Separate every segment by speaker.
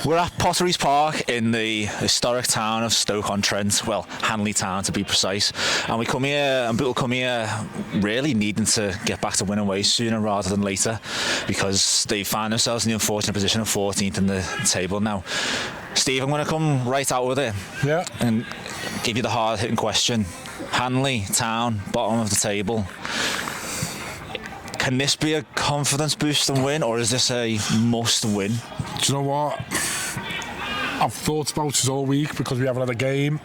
Speaker 1: We're at Potteries Park in the historic town of Stoke-on-Trent, well, Hanley town to be precise, and we come here, and Bootle come here really needing to get back to winning ways sooner rather than later, because they find themselves in the unfortunate position of 14th in the table now. Steve, I'm going to come right out with it and give you the hard-hitting question. Hanley town, bottom of the table. Can this be a confidence boost and win, or is this a must win?
Speaker 2: Do you know what? I've thought about this all week because we haven't had a game.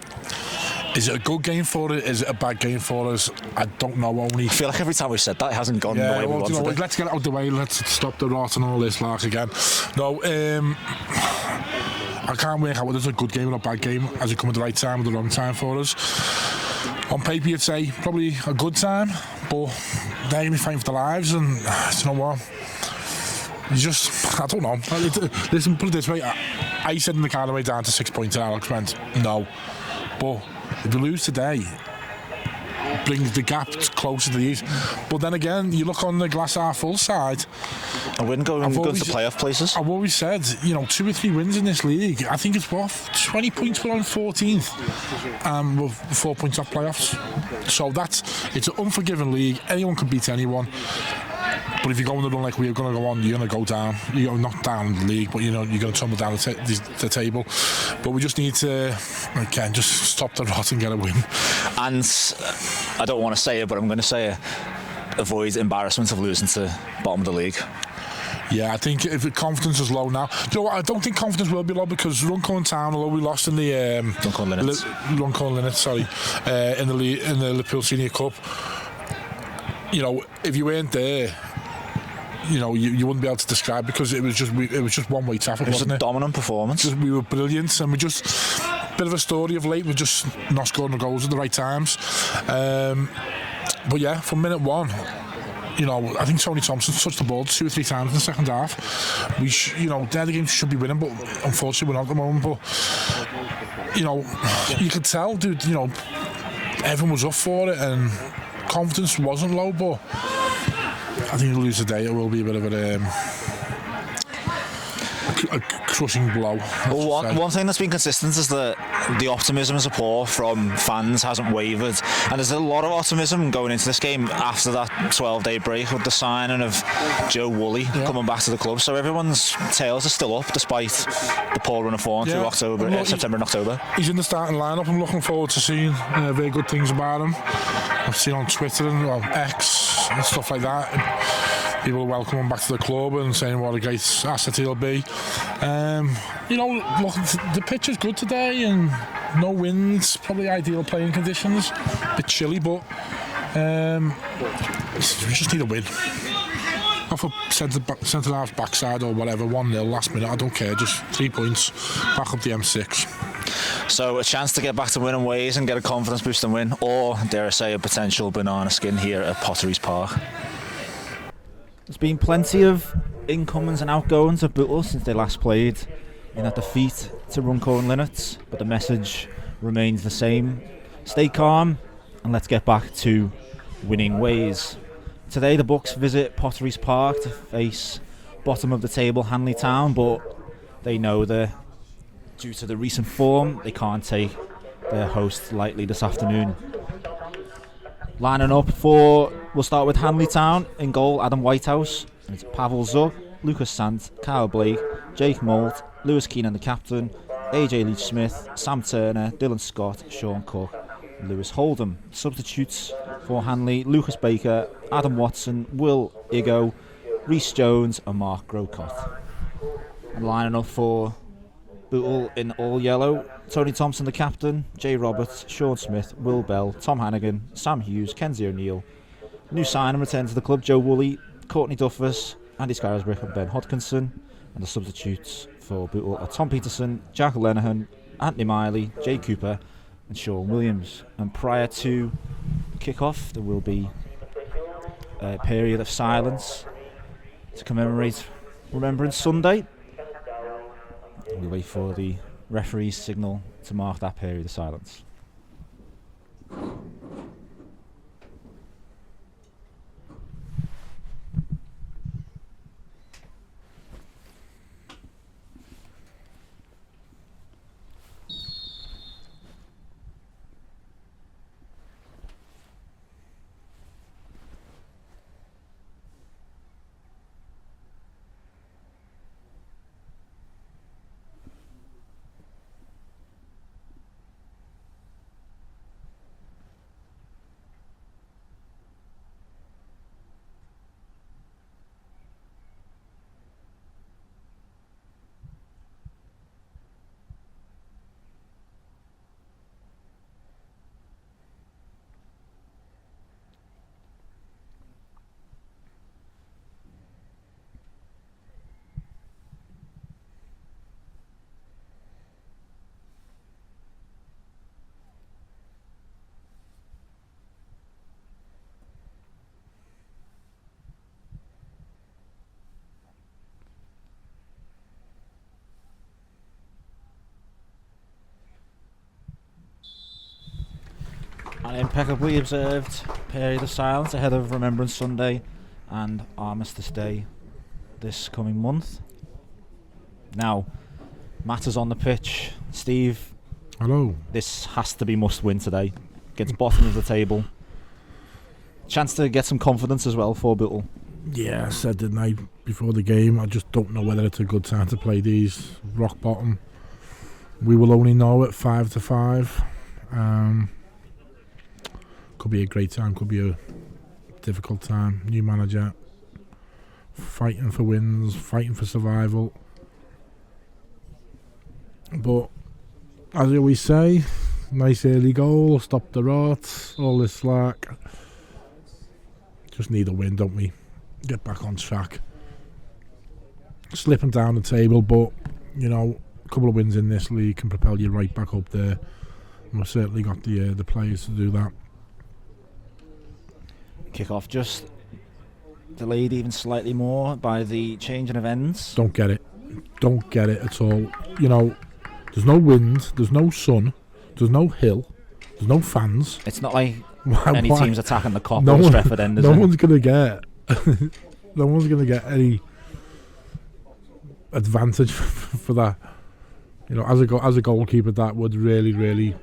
Speaker 2: Is it a good game for us? Is it a bad game for us? I don't know. I
Speaker 1: feel like every time we've said that, it hasn't gone the way we wanted it.
Speaker 2: Let's get it out of the way. Let's stop the rot and all this lark again. No, I can't work out whether it's a good game or a bad game. Has it come at the right time or the wrong time for us? On paper, you'd say probably a good time, but they're going to be fighting for their lives, and you know what? I don't know. Listen, put it this way. I said in the car on the way down to 6 points, and Alex went, no. But if we lose today, it brings the gap closer to the East. But then again, you look on the glass half full side.
Speaker 1: A win going to playoff places.
Speaker 2: I've always said, 2 or 3 wins in this league. I think it's what, 20 points we're on 14th, with 4 points off playoffs. So it's an unforgiving league. Anyone can beat anyone. But if you go on the run like we're going to go on, you're going to go down. You're not down in the league, but you're going to tumble down the table. But we just need to, again, just stop the rot and get a win.
Speaker 1: And I don't want to say it, but I'm going to say it. Avoid embarrassment of losing to bottom of the league.
Speaker 2: Yeah, I think if the confidence is low now, do you know what? I don't think confidence will be low because Runcorn Town, although we lost in the Runcorn Linnets, in the Liverpool Senior Cup. If you weren't there, you wouldn't be able to describe because it was just one-way traffic.
Speaker 1: It was a dominant performance.
Speaker 2: We were brilliant, and we just bit of a story of late. We're just not scoring the goals at the right times. But yeah, from minute one, I think Tony Thompson touched the ball 2 or 3 times in the second half. They're the games should be winning, but unfortunately we're not at the moment. But you could tell, dude. Everyone was up for it, and confidence wasn't low, but I think we'll lose today. It will be a bit of a crushing blow.
Speaker 1: Well, one thing that's been consistent is that the optimism and support from fans hasn't wavered, and there's a lot of optimism going into this game after that 12-day break with the signing of Joe Woolley coming back to the club. So everyone's tails are still up despite the poor run of form through September and October.
Speaker 2: He's in the starting lineup. I'm looking forward to seeing very good things about him. I've seen on Twitter and X and stuff like that. People are welcoming him back to the club and saying what a great asset he'll be. Look, the pitch is good today and no winds, probably ideal playing conditions. A bit chilly, but we just need a win. Off a centre half backside or whatever, 1-0 last minute, I don't care, just 3 points, back up the M6.
Speaker 1: So a chance to get back to winning ways and get a confidence boost and win, or dare I say a potential banana skin here at Potteries Park.
Speaker 3: There's been plenty of incomings and outgoings of Bootle since they last played in a defeat to Runcorn Linnets, but the message remains the same. Stay calm and let's get back to winning ways. Today the Bucks visit Potteries Park to face bottom of the table Hanley Town, but they know that due to the recent form they can't take their host lightly this afternoon. Lining up we'll start with Hanley Town. In goal, Adam Whitehouse. And it's Pavel Zub, Lucas Sant, Kyle Blake, Jake Moult, Lewis Keenan the captain, AJ Leach-Smith, Sam Turner, Dylan Scott, Sean Cook, Lewis Holdham. Substitutes for Hanley, Lucas Baker, Adam Watson, Will Igo, Rhys Jones and Mark Grocott. And lining up for Bootle in all yellow, Tony Thompson the captain, Jay Roberts, Sean Smith, Will Bell, Tom Hannigan, Sam Hughes, Kenzie O'Neill. New signing return to the club, Joe Woolley, Courtney Duffus, Andy Scarisbrick and Ben Hodkinson. And the substitutes for Bootle are Tom Peterson, Jack Lenihan, Anthony Miley, Jay Cooper and Sean Williams. And prior to kick-off there will be a period of silence to commemorate Remembrance Sunday. We wait for the referee's signal to mark that period of silence. An impeccably observed period of silence ahead of Remembrance Sunday and Armistice Day this coming month. Now, matters on the pitch. Steve,
Speaker 2: hello.
Speaker 3: This has to be must win today. Gets bottom of the table. Chance to get some confidence as well for Bootle.
Speaker 2: Yeah, I said the night before the game, I just don't know whether it's a good time to play these. Rock bottom. We will only know at 5-5. Could be a great time, could be a difficult time. New manager, fighting for wins, fighting for survival. But as I always say, nice early goal, stop the rot, all this slack. Just need a win, don't we? Get back on track. Slipping down the table, but you know, a couple of wins in this league can propel you right back up there. And we've certainly got the players to do that.
Speaker 3: Kick-off just delayed even slightly more by the changing of ends.
Speaker 2: Don't get it at all. You know, there's no wind, there's no sun, there's no hill, there's no fans.
Speaker 3: It's not like any team's attacking the Cop or
Speaker 2: one,
Speaker 3: Stretford end, is
Speaker 2: no
Speaker 3: it?
Speaker 2: one's gonna get no one's gonna get any advantage for that. You know, as a goalkeeper, that would really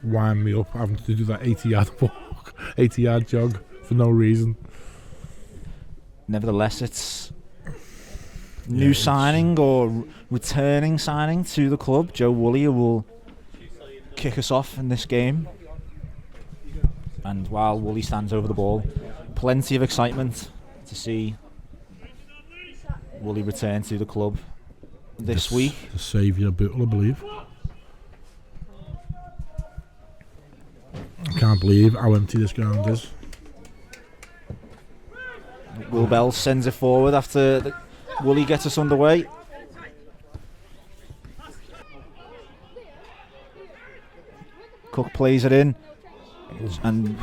Speaker 2: wind me up, having to do that 80-yard walk, 80-yard jog for no reason.
Speaker 3: Nevertheless, it's new signing or returning signing to the club. Joe Woolley will kick us off in this game. And while Woolley stands over the ball, plenty of excitement to see Woolley return to the club this week.
Speaker 2: The saviour of Bootle, I believe. I can't believe how empty this ground is.
Speaker 3: Will Bell sends it forward after Woolley gets us underway. Cook plays it in. And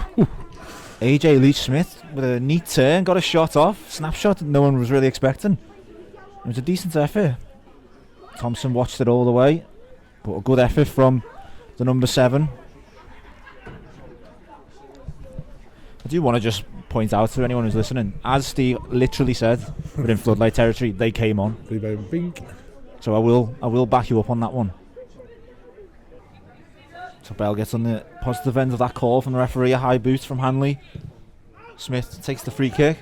Speaker 3: AJ Leach-Smith with a neat turn, got a shot off. Snapshot that no one was really expecting. It was a decent effort. Thompson watched it all the way. But a good effort from the number 7. I do want to just point out to anyone who's listening, as Steve literally said, we're in floodlight territory, they came on. So I will back you up on that one. So Bell gets on the positive end of that call from the referee, a high boot from Hanley. Smith takes the free kick.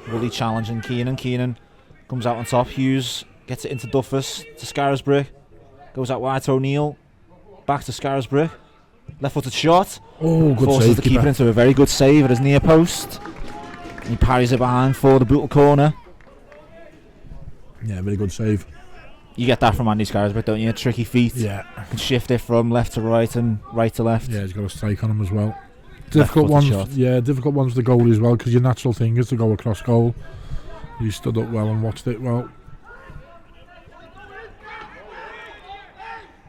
Speaker 3: Woolley challenging Keenan. Keenan comes out on top. Hughes gets it into Duffus to Scarisbrick. Goes out wide to O'Neill. Back to Scarisbrick. Left-footed shot.
Speaker 2: Oh, good
Speaker 3: forces
Speaker 2: save,
Speaker 3: the keeper into a very good save at his near post. He parries it behind for the Bootle corner.
Speaker 2: Yeah, very good save.
Speaker 3: You get that from Andy Scarisbrick, don't you? Tricky feet.
Speaker 2: Yeah.
Speaker 3: Can shift it from left to right and right to left.
Speaker 2: Yeah, he's got a strike on him as well. Difficult ones.
Speaker 3: Shot.
Speaker 2: Yeah, difficult ones to goal as well, because your natural thing is to go across goal. He stood up well and watched it well.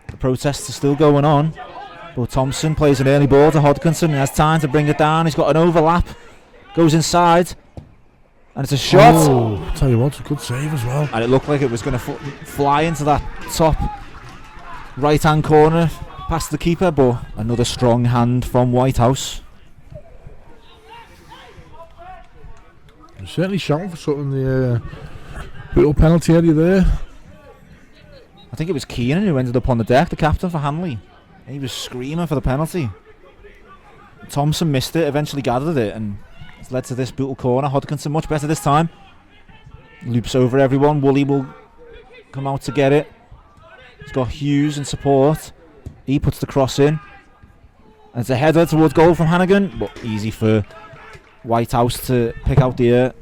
Speaker 3: The protests are still going on. But Thompson plays an early ball to Hodkinson. He has time to bring it down. He's got an overlap. Goes inside. And it's a shot.
Speaker 2: Oh, tell you what, a good save as well.
Speaker 3: And it looked like it was going to fly into that top right-hand corner past the keeper. But another strong hand from Whitehouse.
Speaker 2: He's certainly shouting for something. The little penalty area there.
Speaker 3: I think it was Keenan who ended up on the deck, the captain for Hanley. He was screaming for the penalty. Thompson missed it, eventually gathered it, and it's led to this Bootle corner. Hodkinson much better this time. Loops over everyone. Woolley will come out to get it. He's got Hughes in support. He puts the cross in. And it's a header towards goal from Hannigan, but easy for Whitehouse to pick out the air.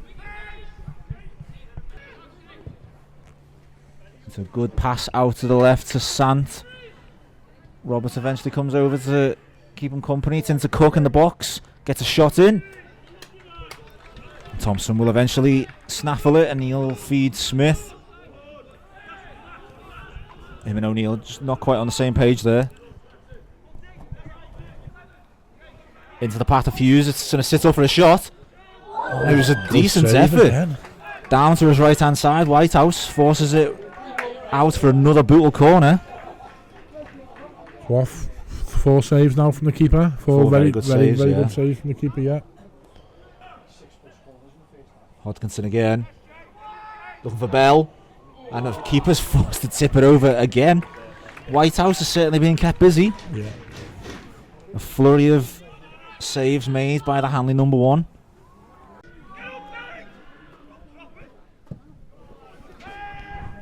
Speaker 3: It's a good pass out to the left to Sant. Roberts eventually comes over to keep him company. It's into Cook in the box. Gets a shot in. Thompson will eventually snaffle it and he'll feed Smith. Him and O'Neill just not quite on the same page there. Into the path of Hughes. It's going to sit up for a shot. It was a decent effort. Again. Down to his right hand side. Whitehouse forces it out for another Bootle corner.
Speaker 2: What 4 saves now from the keeper. 4 very good saves from the keeper, yeah.
Speaker 3: Hodkinson again. Looking for Bell. And the keeper's forced to tip it over again. Whitehouse is certainly being kept busy.
Speaker 2: Yeah.
Speaker 3: A flurry of saves made by the Hanley number 1.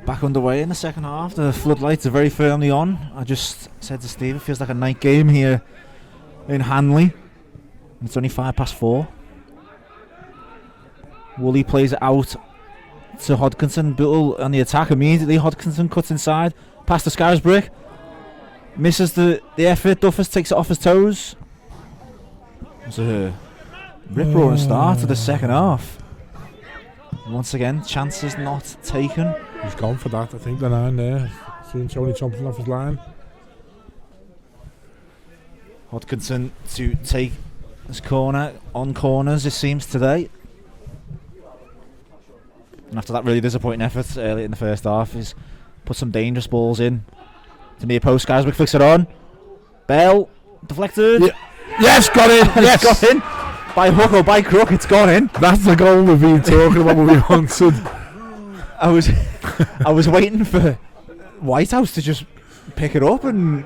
Speaker 3: Back underway in the second half. The floodlights are very firmly on. I just said to Steve, it feels like a night game here in Hanley. It's only 4:05. Woolley plays it out to Hodkinson. Bootle on the attack immediately. Hodkinson cuts inside. Past the Scarisbrick. Misses the effort. Duffus takes it off his toes. It's a rip-roaring start to the second half. Once again, chances not taken.
Speaker 2: He's gone for that, I think, the 9 there. Seeing Tony Thompson off his line.
Speaker 3: Hodkinson to take his corner on corners, it seems, today. And after that really disappointing effort early in the first half, he's put some dangerous balls in. To near post, Scarisbrick flicks it on. Bell, deflected.
Speaker 2: Yeah. Yes, got in! Yes!
Speaker 3: Got in! By hook or by crook, it's gone in.
Speaker 2: That's the goal we've been talking about when we wanted.
Speaker 3: I was waiting for Whitehouse to just pick it up and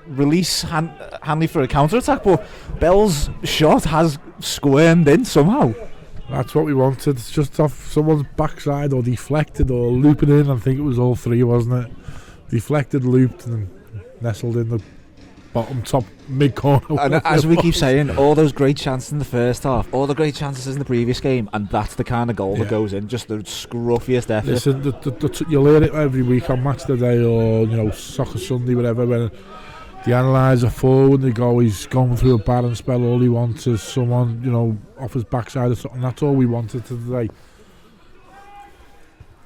Speaker 3: release Hanley for a counter-attack, but Bell's shot has squirmed in somehow.
Speaker 2: That's what we wanted. It's just off someone's backside or deflected or looping in. I think it was all 3, wasn't it? Deflected, looped, and nestled in the bottom top mid corner.
Speaker 3: And as we keep saying, all those great chances in the first half, all the great chances in the previous game, and that's the kind of goal that goes in. Just the scruffiest effort.
Speaker 2: Listen, you'll hear it every week on matchday or Soccer Sunday, whatever. When the analyser forward, they go, he's going through a bad spell. All he wants is someone, off his backside or something. That's all we wanted today.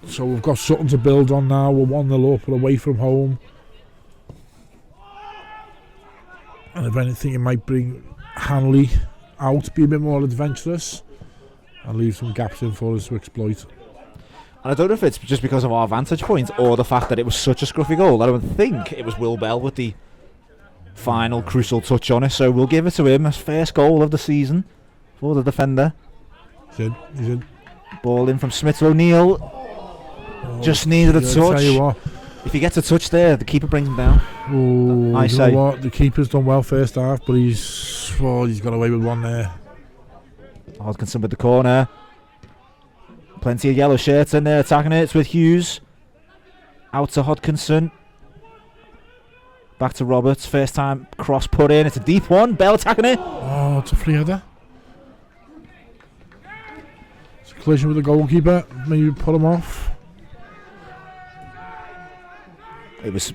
Speaker 2: So we've got something to build on now. We're 1-0 up, we're away from home. And if anything, it might bring Hanley out, be a bit more adventurous, and leave some gaps in for us to exploit.
Speaker 3: And I don't know if it's just because of our vantage point or the fact that it was such a scruffy goal. I don't think it was Will Bell with the final crucial touch on it, so we'll give it to him. His first goal of the season for the defender.
Speaker 2: He's in.
Speaker 3: Ball in from Smith O'Neill. Just needed a touch.
Speaker 2: Tell you what.
Speaker 3: If he gets a touch there, the keeper brings him down.
Speaker 2: I say what, the keeper's done well first half, but he's got away with one there.
Speaker 3: Hodkinson with the corner. Plenty of yellow shirts in there attacking it. It's with Hughes. Out to Hodkinson. Back to Roberts. First time cross put in. It's a deep one. Bell attacking it.
Speaker 2: Oh, it's a free header. It's a collision with the goalkeeper. Maybe put him off.
Speaker 3: It was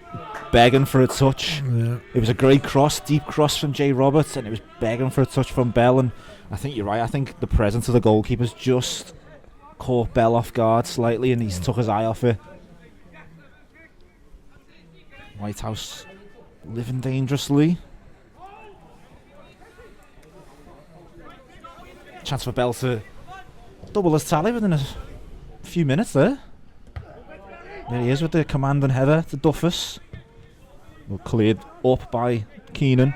Speaker 3: begging for a touch.
Speaker 2: Yeah.
Speaker 3: It was a great cross, deep cross from Jay Roberts, and it was begging for a touch from Bell. And I think you're right. I think the presence of the goalkeeper's just caught Bell off guard slightly, and he's took his eye off it. Whitehouse living dangerously. Chance for Bell to double his tally within a few minutes there. There he is with the command and header to Duffus. Well, cleared up by Keenan.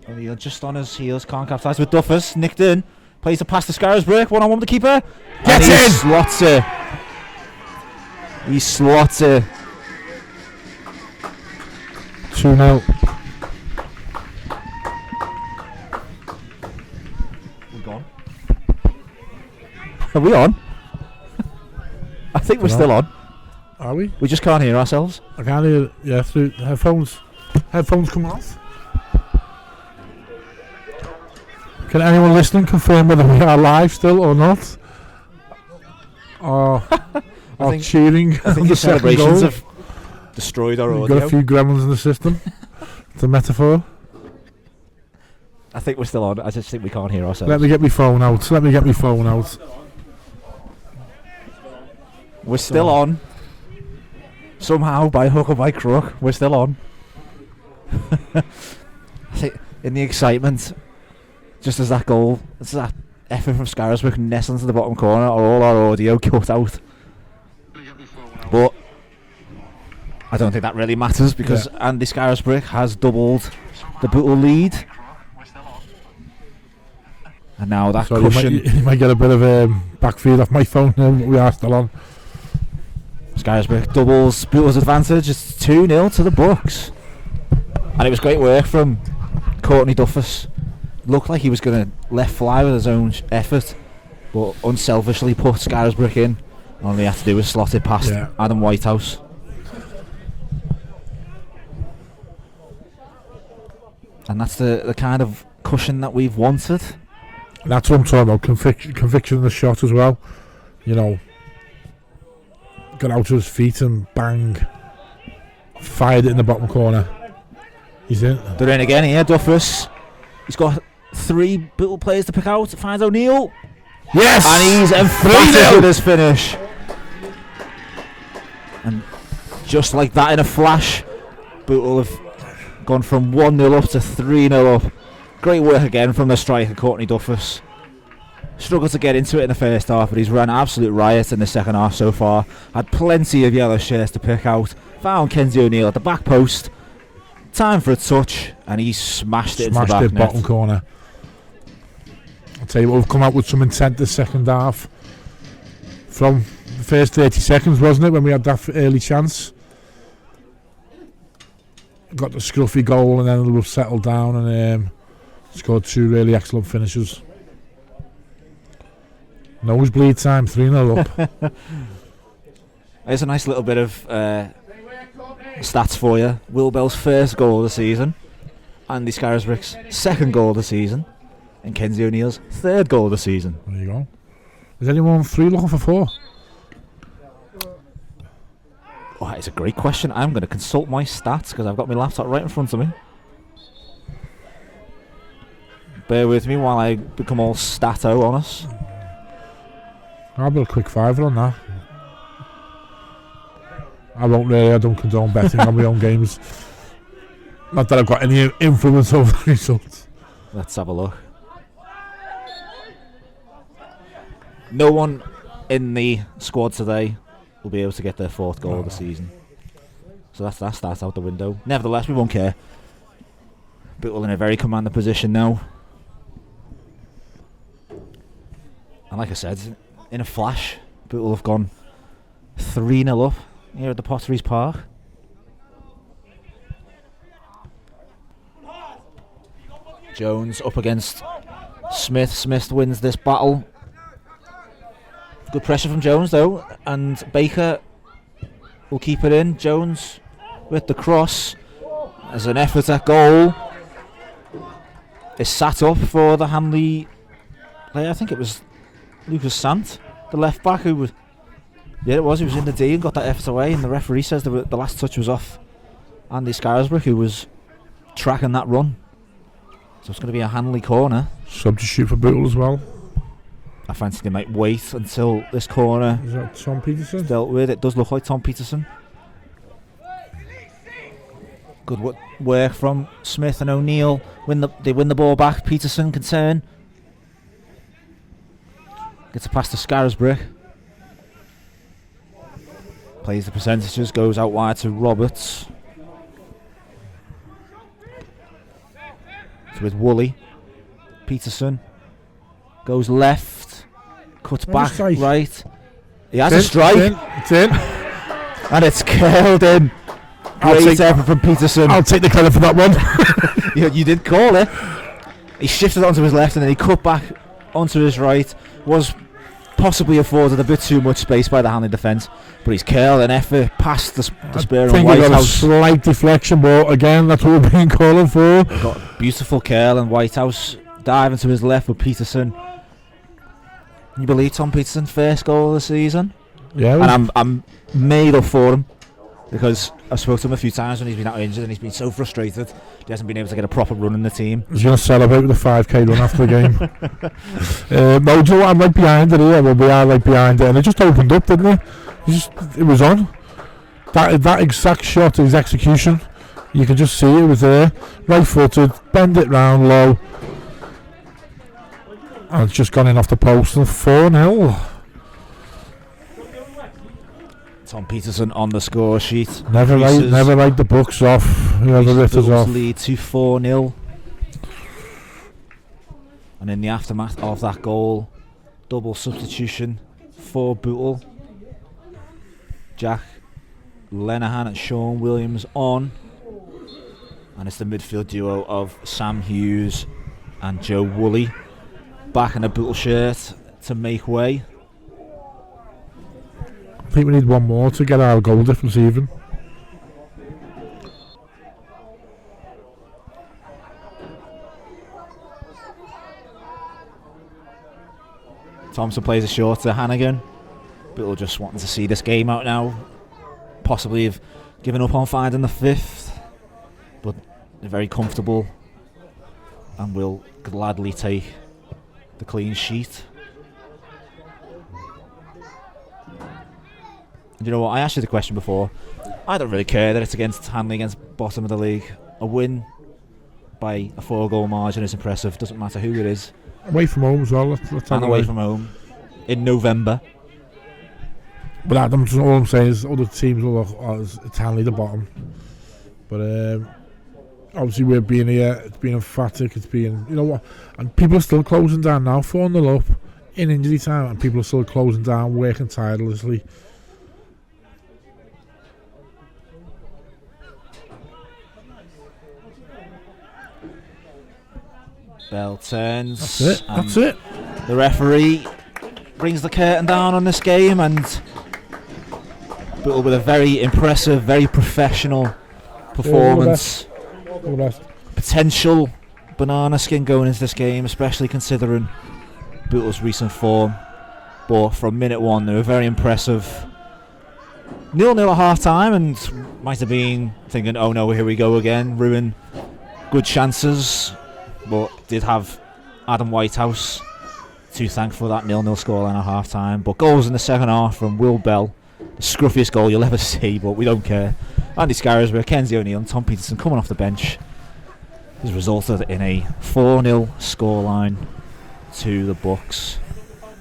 Speaker 3: O'Neill just on his heels, can't capitalise with Duffus. Nicked in, plays a pass to Scarisbrick, 1-on-1 with the keeper.
Speaker 2: Get in!
Speaker 3: Slots it. He slots it.
Speaker 2: 2-0.
Speaker 3: Are we on? I think we're still on.
Speaker 2: Are we?
Speaker 3: We just can't hear ourselves.
Speaker 2: I can't hear. Yeah, through the headphones. Headphones come off. Can anyone listening confirm whether we are live still or not? Or cheering?
Speaker 3: I think the celebrations have destroyed our audio.
Speaker 2: We've got a few gremlins in the system. It's a metaphor.
Speaker 3: I think we're still on. I just think we can't hear ourselves.
Speaker 2: Let me get my phone out.
Speaker 3: We're still on. Somehow, by hook or by crook, we're still on. I think in the excitement, just as that goal, as that effort from Scarisbrick nestling to the bottom corner, all our audio cut out. But I don't think that really matters because Andy Scarisbrick has doubled the Bootle lead. And now that cushion...
Speaker 2: You might get a bit of a backfeed off my phone now, but we are still on.
Speaker 3: Scarisbrick doubles Bootle's advantage. It's 2-0 to the Bucks. And it was great work from Courtney Duffus. Looked like he was going to let fly with his own effort, but unselfishly put Scarisbrick in. All he had to do was slot it past Adam Whitehouse. And that's the kind of cushion that we've wanted.
Speaker 2: That's what I'm talking about, conviction in the shot as well. You know, got out to his feet and bang, fired it in the bottom corner. He's in.
Speaker 3: They're in again here, Duffus. He's got 3 Bootle players to pick out. Finds O'Neill.
Speaker 2: Yes!
Speaker 3: And he's emphatic with his finish. And just like that in a flash, Bootle have gone from 1-0 up to 3-0 up. Great work again from the striker, Courtney Duffus. Struggled to get into it in the first half, but he's run absolute riot in the second half so far. Had plenty of yellow shirts to pick out. Found Kenzie O'Neill at the back post. Time for a touch, and he smashed it into the back net.
Speaker 2: Bottom corner. I'll tell you what, we've come out with some intent this second half. From the first 30 seconds, wasn't it, when we had that early chance? Got the scruffy goal, and then we've settled down and scored 2 really excellent finishes. Nosebleed time, 3-0 up.
Speaker 3: There's a nice little bit of stats for you. Will Bell's first goal of the season, Andy Scarisbrick's second goal of the season, and Kenzie O'Neill's third goal of the season.
Speaker 2: There you go. Is anyone on 3 looking for 4?
Speaker 3: Oh, that is a great question. I'm going to consult my stats because I've got my laptop right in front of me. Bear with me while I become all stato on us.
Speaker 2: I'll be a quick 5 on that. I don't condone betting on my own games. Not that I've got any influence over the results.
Speaker 3: Let's have a look. No one in the squad today will be able to get their 4th goal of the season. So that's out the window. Nevertheless, we won't care. Bootle in a very commander position now. And like I said, in a flash, Bootle have gone 3-0 up here at the Potteries Park. Jones up against Smith. Smith wins this battle. Good pressure from Jones though, and Baker will keep it in. Jones with the cross as an effort at goal. Is sat up for the Hanley player. I think it was Lucas Sant, the left back, who was... Yeah, it was. He was in the D and got that effort away, and the referee says the last touch was off Andy Scarisbrick, who was tracking that run. So it's going to be a Hanley corner.
Speaker 2: Substitute for Bootle as well.
Speaker 3: I fancy they might wait until this corner
Speaker 2: is that Tom Peterson?
Speaker 3: Dealt with. It does look like Tom Peterson. Good work from Smith and O'Neill. They win the ball back. Peterson can turn. Gets a pass to Scarisbrick. Plays the percentages. Goes out wide to Roberts. It's with Woolley. Peterson goes left. Cuts back right. He has a strike.
Speaker 2: It's in.
Speaker 3: And it's curled in. Great effort from Peterson.
Speaker 2: I'll take the credit for that one.
Speaker 3: You did call it. He shifted onto his left and then he cut back onto his right. Was possibly afforded a bit too much space by the Hanley defence, but he's curled an effort past the spur and Whitehouse.
Speaker 2: Got a slight deflection, but again, that's what we've been calling for.
Speaker 3: Got a beautiful curl and Whitehouse diving to his left with Peterson. Can you believe Tom Peterson's first goal of the season?
Speaker 2: Yeah.
Speaker 3: And I'm made up for him because I've spoken to him a few times when he's been out injured and he's been so frustrated he hasn't been able to get a proper run in the team.
Speaker 2: He's going to celebrate with a 5k run after the game. Mojo, I'm right behind it here. Well, we are right behind it, and it just opened up, didn't it? It was on. That exact shot, his execution, you can just see it was there. Right footed, bend it round low. And it's just gone in off the post and 4-0.
Speaker 3: Tom Peterson on the score sheet.
Speaker 2: Never write the books off. Whoever writ us off.
Speaker 3: Lead to 4-0. And in the aftermath of that goal, double substitution for Bootle. Jack Lenihan and Sean Williams on. And it's the midfield duo of Sam Hughes and Joe Woolley back in a Bootle shirt to make way.
Speaker 2: I think we need one more to get our goal difference even.
Speaker 3: Thompson plays a short to Hannigan. Bootle just wanting to see this game out now. Possibly have given up on finding the fifth, but they're very comfortable and will gladly take the clean sheet. And you know what? I asked you the question before. I don't really care that it's against Hanley, against bottom of the league. A win by a 4-goal margin is impressive. Doesn't matter who it is.
Speaker 2: Away from home as well. Let's
Speaker 3: and away from home in November.
Speaker 2: But Adams, all I'm saying is other teams will it's Hanley the bottom. But obviously we're being here. It's been emphatic. It's been, you know what, and people are still closing down now, 4-0 up in injury time, and people are still closing down, working tirelessly.
Speaker 3: Bell turns.
Speaker 2: That's it.
Speaker 3: The referee brings the curtain down on this game, and Bootle with a very impressive, very professional performance.
Speaker 2: All the best.
Speaker 3: Potential banana skin going into this game, especially considering Bootle's recent form. But from minute one, they were very impressive. 0-0 at half time, and might have been thinking, oh no, here we go again, ruin good chances. But did have Adam Whitehouse to thank for that 0-0 scoreline at half time. But goals in the second half from Will Bell, the scruffiest goal you'll ever see, but we don't care. Andy Scarisburg, Kenzie O'Neill and Tom Peterson coming off the bench has resulted in a 4-0 scoreline to the Bucks.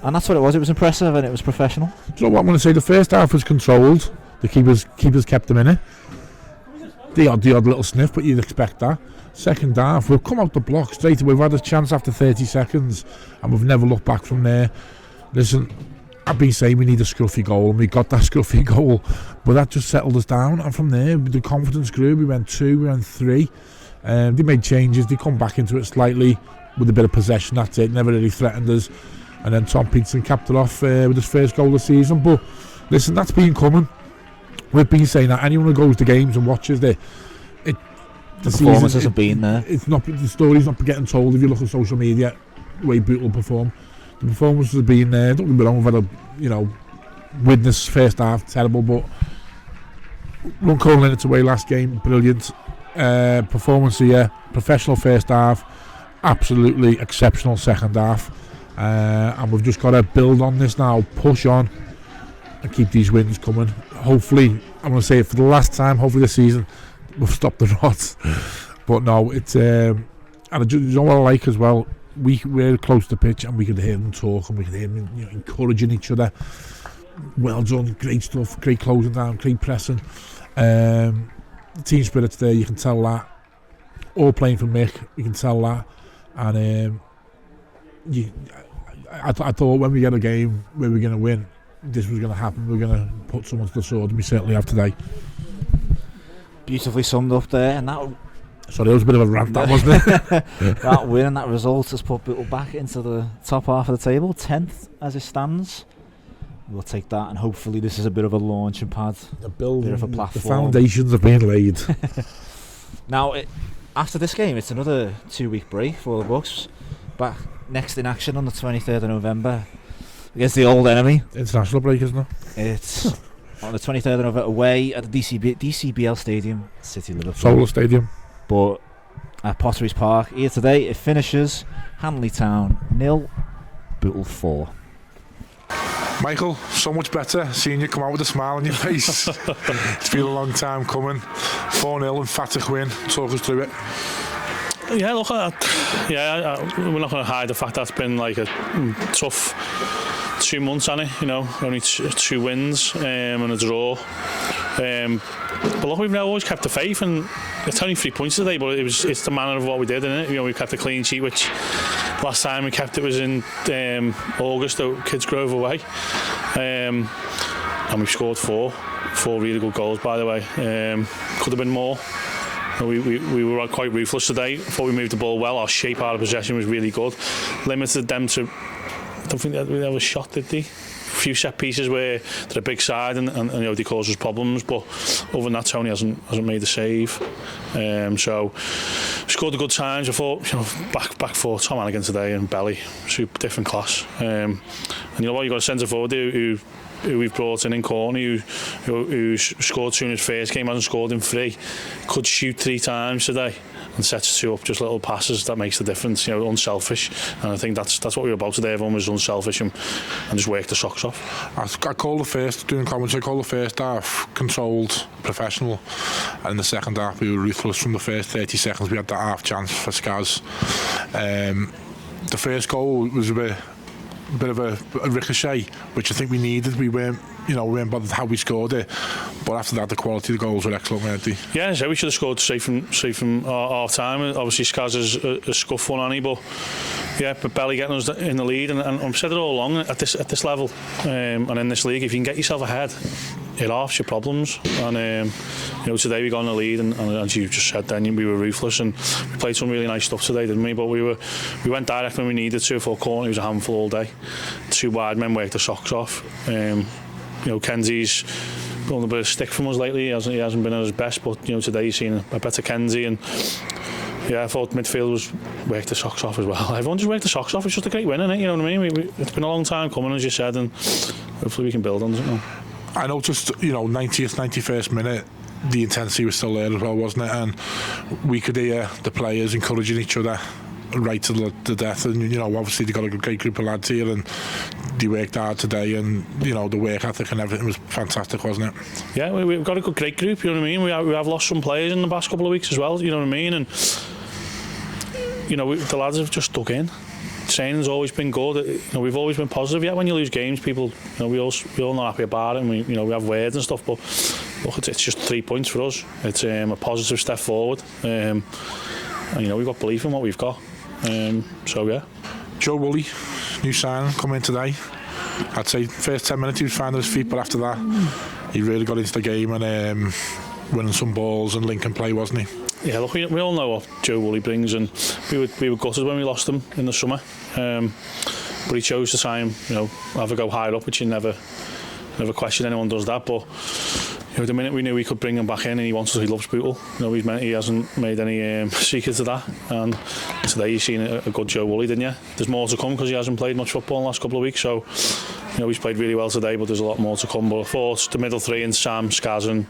Speaker 3: And that's what it was. It was impressive and it was professional.
Speaker 2: Do you know what I'm going to say? The first half was controlled. The keepers kept them in it. The odd little sniff, but you'd expect that. Second half, we've come out the block straight away. We've had a chance after 30 seconds and we've never looked back from there. Listen, I've been saying we need a scruffy goal, and we got that scruffy goal, but that just settled us down, and from there the confidence grew. We went 2, we went 3. They made changes, they come back into it slightly with a bit of possession. That's it, never really threatened us. And then Tom Peterson capped it off with his first goal of the season. But listen, that's been coming. We've been saying that anyone who goes to games and watches the
Speaker 3: performance hasn't been there.
Speaker 2: It's not, the story's not getting told. If you look at social media, the way Bootle perform, the performances have been there. Don't get me wrong, we've had a witness first half terrible, but Runcorn Linnets away last game, brilliant. Performance here, professional first half, absolutely exceptional second half, and we've just got to build on this now, push on, and keep these wins coming. Hopefully, I'm going to say it for the last time, hopefully this season we've stopped the rot. But no, it's and you know what I like as well, we're close to the pitch and we could hear them talk and we could hear them encouraging each other. Well done, great stuff, great closing down, great pressing. Team spirit's there, you can tell that. All playing for Mick, you can tell that. And I thought when we get a game where we're going to win, this was going to happen. We're going to put someone to the sword, and we certainly have today.
Speaker 3: Beautifully summed up there, and that.
Speaker 2: Sorry, that was a bit of a rant, that wasn't it?
Speaker 3: That win and that result has put Bootle back into the top half of the table, 10th as it stands. We'll take that, and hopefully this is a bit of a launching pad,
Speaker 2: the building,
Speaker 3: bit of a platform.
Speaker 2: The foundations have been laid.
Speaker 3: Now, after this game, it's another 2-week break for the Bucks. Back next in action on the 23rd of November against the old enemy.
Speaker 2: International break, isn't it?
Speaker 3: It's on the 23rd of November away at the DCBL Stadium, City Liverpool.
Speaker 2: Solar Stadium.
Speaker 3: But at Potteries Park, here today, it finishes Hanley Town 0, Bootle 4.
Speaker 2: Michael, so much better seeing you come out with a smile on your face. It's been a long time coming. 4-0, emphatic win. Talk us through it.
Speaker 4: Yeah, look, we're not going to hide the fact that it's been like a tough 2 months, hasn't it? You know, only 2 wins and a draw. But look, we've now always kept the faith, and it's only 3 points today, but it's the manner of what we did, isn't it? You know, we kept a clean sheet, which last time we kept it was in August at Kidsgrove away, and we've scored four really good goals, by the way. Could have been more. We were quite ruthless today. Thought we moved the ball well. Our shape out of possession was really good. Limited them to, I don't think they ever shot, did they? A few set pieces where they're a big side and you know, they cause us problems, but other than that, Tony hasn't made a save. So scored a good times. I thought, you know, back for Tom Hannigan today and Belly, super different class. And you know what, you've got a centre forward who we've brought in Corney, who scored 2 in his first game, hasn't scored in 3, could shoot 3 times today and sets 2 up, just little passes. That makes the difference, you know, unselfish. And I think that's what we were about today. Everyone was unselfish and just worked the socks off.
Speaker 2: I call the first, doing commentary, I call the first half controlled, professional, and in the second half we were ruthless. From the first 30 seconds we had that half chance for Skaz. The first goal was a bit of a ricochet, which I think we needed. We weren't bothered how we scored it, but after that the quality of the goals were excellent, weren't they? Yeah,
Speaker 4: so we should have scored straight from our time. Obviously Skaz is a scuff one, on he, but yeah, but Belly getting us in the lead, and I've said it all along at this level and in this league, if you can get yourself ahead, it halves your problems. And you know, today we got in the lead, and as you just said then, we were ruthless, and we played some really nice stuff today, didn't we? But we went direct when we needed to. For Corney, he was a handful all day. 2 wide men worked the socks off. You know, Kenzie's got a bit of stick from us lately. He hasn't been at his best, but you know, today you've seen a better Kenzie, and yeah, I thought midfield was worked the socks off as well. Everyone just worked the socks off. It's just a great win, isn't it? You know what I mean? It's been a long time coming, as you said, and hopefully we can build on it.
Speaker 2: I noticed, you know, 90th, 91st minute, the intensity was still there as well, wasn't it? And we could hear the players encouraging each other right to the death. And you know, obviously they got a great group of lads here, and they worked hard today, and you know, the work ethic and everything was fantastic, wasn't it?
Speaker 4: Yeah, we've got a great group, you know what I mean? We have lost some players in the past couple of weeks as well, you know what I mean? And you know, the lads have just stuck in. Training's always been good. You know, we've always been positive. Yeah, when you lose games, people, you know, we all not happy about it, and we have words and stuff. But look, it's just 3 points for us. It's a positive step forward, and you know, we've got belief in what we've got. So yeah.
Speaker 2: Joe Woolley, new signing, come in today. I'd say first 10 minutes he was finding his feet, but after that he really got into the game and winning some balls and linking play, wasn't he?
Speaker 4: Yeah, look, we all know what Joe Woolley brings, and we were gutted when we lost him in the summer. But he chose to try and, you know, have a go higher up, which you never question anyone does that. But you know, the minute we knew we could bring him back in, and he loves Bootle. You know, he hasn't made any secret to that. And today you've seen a good Joe Woolley, didn't you? There's more to come because he hasn't played much football in the last couple of weeks. So you know, he's played really well today, but there's a lot more to come. But I thought the middle 3 in Sam, Skaz and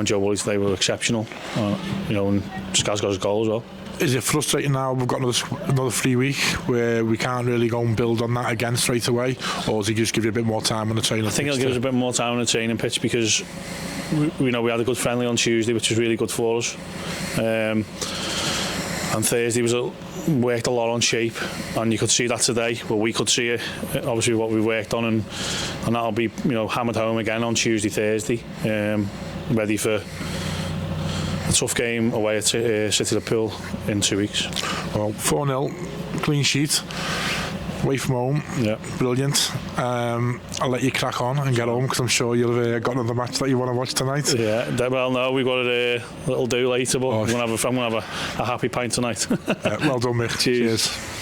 Speaker 4: Joe Woolley today were exceptional. You know, and Skaz got his goal as well.
Speaker 2: Is it frustrating now we've got another 3 week where we can't really go and build on that again straight away, or does he just give you a bit more time on the training pitch?
Speaker 4: I think he'll give us a bit more time on the training pitch, because we know we had a good friendly on Tuesday, which was really good for us, and Thursday worked a lot on shape, and you could see that today. Well, we could see it, obviously, what we worked on, and that'll be, you know, hammered home again on Tuesday, Thursday, ready for a tough game away at City Liverpool in 2 weeks.
Speaker 2: Well, 4-0, clean sheet, away from home.
Speaker 4: Yeah,
Speaker 2: brilliant. I'll let you crack on and get home, because I'm sure you'll have got another match that you want to watch tonight.
Speaker 4: Yeah, well, no, we've got a little do later, but I'm going to have a happy pint tonight.
Speaker 2: Well done, Mick.
Speaker 4: Cheers.